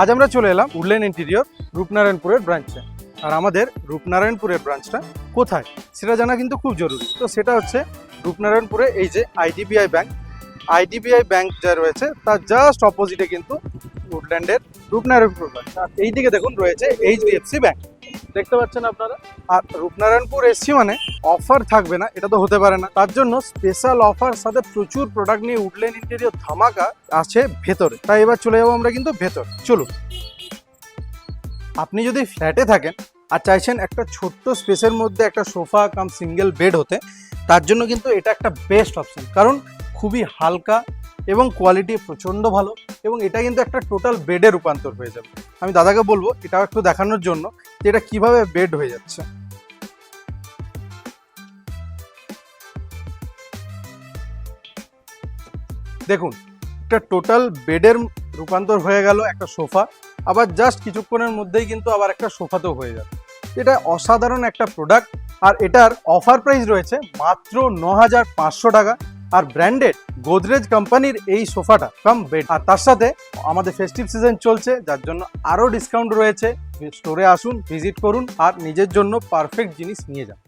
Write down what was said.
আজ আমরা চলে এলাম উডল্যান্ড ইন্টেরিয়র রূপনারায়ণপুরের ব্রাঞ্চে। আর আমাদের রূপনারায়ণপুরের ব্রাঞ্চটা কোথায় সেটা জানা কিন্তু খুব জরুরি। তো সেটা হচ্ছে রূপনারায়ণপুরে এই যে আইডিবিআই ব্যাংক যা রয়েছে তার জাস্ট অপোজিটে কিন্তু উডল্যান্ডের রূপনারায়ণপুর ব্রাঞ্চ। আর এইদিকে দেখুন রয়েছে এইচডিএফসি ব্যাংক, দেখতে পাচ্ছেন আপনারা। আর রূপনারায়ণপুর এসছি মানে অফার থাকবে না এটা তো হতে পারে না, তার জন্য স্পেশাল অফার সাথে প্রচুর প্রোডাক্ট নিয়ে উডল্যান্ড ইন্টেরিয়র ধামাকা আছে ভেতরে। তাই এবার চলে যাবো আমরা কিন্তু ভেতর, চলুন। আপনি যদি ফ্ল্যাটে থাকেন আর চাইছেন একটা ছোট্ট স্পেসের মধ্যে একটা সোফা কাম সিঙ্গেল বেড হতে, তার জন্য কিন্তু এটা একটা বেস্ট অপশন, কারণ খুবই হালকা এবং কোয়ালিটি প্রচণ্ড ভালো, এবং এটা কিন্তু একটা টোটাল বেডে রূপান্তর হয়ে যাবে। আমি দাদাকে বলবো এটাও একটু দেখানোর জন্য যে এটা কিভাবে বেড হয়ে যাচ্ছে। দেখুন, একটা টোটাল বেডের রূপান্তর হয়ে গেল একটা সোফা, আবার জাস্ট কিছুক্ষণের মধ্যেই কিন্তু আবার একটা সোফাতেও হয়ে যাবে। এটা অসাধারণ একটা প্রোডাক্ট, আর এটার অফার প্রাইস রয়েছে মাত্র ৯,৫০০ টাকা। আর ব্র্যান্ডেড গোদরেজ কোম্পানির এই সোফাটা কাম বেড, আর তার সাথে আমাদের ফেস্টিভ সিজন চলছে যার জন্য আরও ডিসকাউন্ট রয়েছে। স্টোরে আসুন, ভিজিট করুন আর নিজের জন্য পারফেক্ট জিনিস নিয়ে যান।